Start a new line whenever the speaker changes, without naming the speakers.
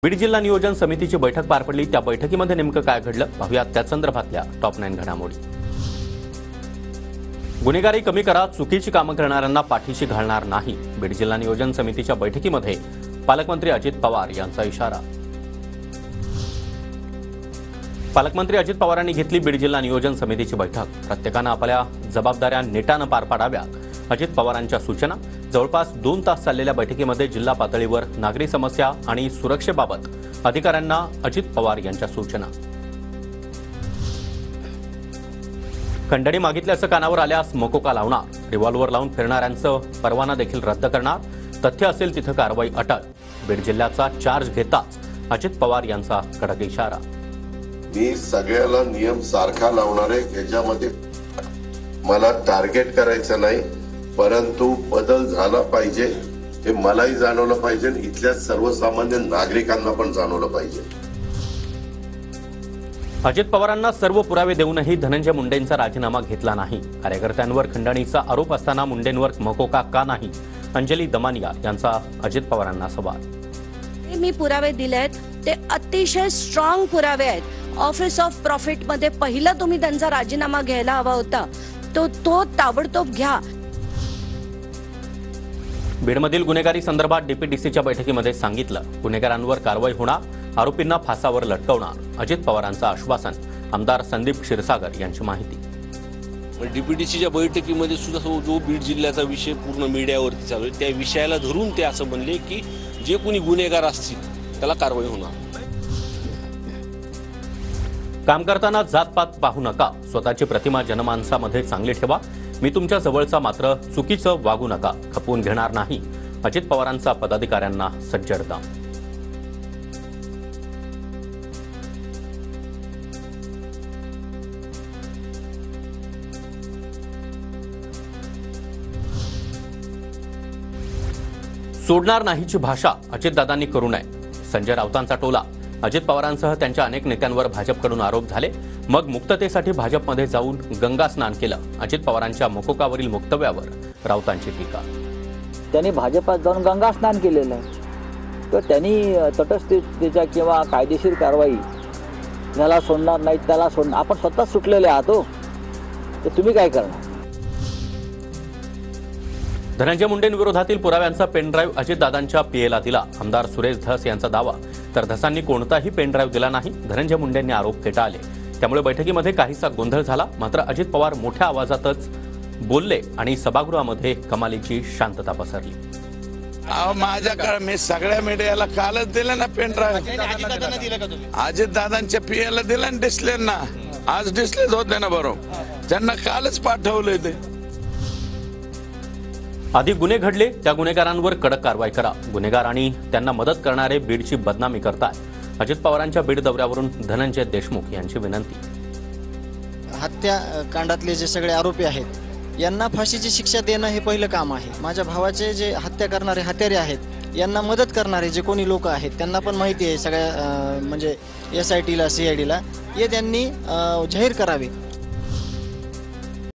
बीड जिल्हा नियोजन समितीची बैठक पार पडली। त्या बैठकीमध्ये नेमकं काय घडलं पाहूया त्या संदर्भातल्या टॉप 9 घडामोडी। गुन्हेगारी कमी करा, चुकीची कामं करणाऱ्यांना पाठीशी घालणार नाही। बीड जिल्हा नियोजन समितीच्या बैठकीमध्ये पालकमंत्री अजित पवार यांचा इशारा। पालकमंत्री अजित पवारांनी घेतली बीड जिल्हा नियोजन समितीची बैठक। प्रत्येकानं आपल्या जबाबदाऱ्या नेटानं पार पाडाव्यात अजित पवारांच्या सूचना। जवळपास 2 तास चाललेल्या बैठकीमध्ये जिल्हा पातळीवर नागरी समस्या आणि सुरक्षेबाबत अधिकाऱ्यांना अजित पवार यांच्या सूचना। खंडणी मागितल्याचं कानावर आल्यास मकोका लावणार, रिव्हॉल्व्हर लावून फिरणाऱ्यांचं परवाना देखील रद्द करणार, तथ्य असेल तिथं कारवाई अटळ। बीड जिल्ह्याचा चार्ज घेताच अजित पवार यांचा कडक इशारा।
मी सगळ्याला नियम सारखा लावणार आहे, याच्यामध्ये मला टार्गेट करायचं नाही, परंतु बदल झाला पाहिजे हे मलाही जाणवलं पाहिजे, इथल्या सर्वसामान्य नागरिकांना पण जाणवलं पाहिजे।
अजित पवारांना सर्व पुरावे देऊनही धनंजय मुंडेंचा राजीनामा घेतला नाही। कार्यकर्त्यांवर खंडणीचा आरोप असताना मुंडेंवर मकोका का नाही? अंजली दमानिया यांचा अजित पवारांना सवाल।
मी पुरावे दिलेत, ते अतिशय स्ट्रॉंग पुरावे आहेत। ऑफिस ऑफ प्रॉफिट मध्ये पहिला तुम्ही त्यांचा राजीनामा घ्यायला हवा होता, तो ताबडतोब घ्या।
बीडमधील गुन्हेगारी संदर्भात डीपीडीसीच्या बैठकीमध्ये सांगितलं, गुन्हेगारांवर कारवाई होणार, आरोपींना फासावर लटकवणार। अजित पवारांचं आश्वासन। आमदार संदीप क्षीरसागर यांची माहिती।
डीपीडीसीच्या बैठकीमध्ये सुद्धा जो बीड जिल्ह्याचा विषय पूर्ण मीडियावरती चालू आहे, त्या विषयाला धरून ते असं म्हणले की जे कोणी गुन्हेगार असतील त्याला कारवाई होणार।
काम करताना जातपात पाहू नका, स्वतःची प्रतिमा जनमानसामध्ये चांगली ठेवा। मी तुमच्या जवळचा मात्र चुकीचं वागू नका, खपवून घेणार नाही। अजित पवारांचा पदाधिकाऱ्यांना सज्जड दाम। सोडणार नाहीची भाषा अजितदादांनी करू नये। संजय राऊतांचा टोला। अजित पवारांसह त्यांच्या अनेक नेत्यांवर भाजपकडून आरोप झाले, मग मुक्ततेसाठी भाजपमध्ये जाऊन गंगा स्नान केलं। अजित पवारांच्या मकोकावरील वक्तव्यावर राऊतांची टीका।
त्यांनी भाजपात जाऊन गंगा स्नान केलेलं आहे, तर त्यांनी तटस्थतेच्या किंवा कायदेशीर कारवाई ज्याला सोडणार नाही त्याला सोडणार, आपण स्वतः सुटलेले आहात हो, तर तुम्ही काय करणार?
धनंजय मुंडेंविरोधातील पुराव्यांचा पेनड्राईव्ह अजितदादांच्या पीएला दिला। आमदार सुरेश धस यांचा दावा, तर धसांनी कोणताही पेनड्राईव्ह दिला नाही। धनंजय मुंडेंनी आरोप फेटाळले, त्यामुळे बैठकीमध्ये काहीसा गोंधळ झाला। मात्र अजित पवार मोठ्या आवाजातच बोलले आणि सभागृहामध्ये कमालीची शांतता पसरली।
माझ्याकडे मी सगळ्या मीडियाला कालच दिलं ना पेनड्राईव्ह, अजितदादांच्या पीएला दिलं ना डिस्प्लेना, आज डिस्प्लेच होते ना बरोबर, त्यांना कालच पाठवलंय ते।
आधी गुन्हे घडले त्या गुन्हेगारांवर कडक कारवाई करा, गुन्हेगार आणि त्यांना मदत करणारे बीडची बदनामी करताय। अजित पवारांच्या बीड दौऱ्यावरून धनंजय देशमुख यांची विनंती।
हत्याकांडातले जे सगळे आरोपी आहेत यांना फाशीची शिक्षा देणं हे पहिलं काम आहे। माझ्या भावाचे जे हत्या करणारे हत्यारे आहेत, यांना मदत करणारे जे कोणी लोक आहेत त्यांना पण माहिती आहे, सगळ्या म्हणजे SITला CIDला हे त्यांनी जाहीर करावे।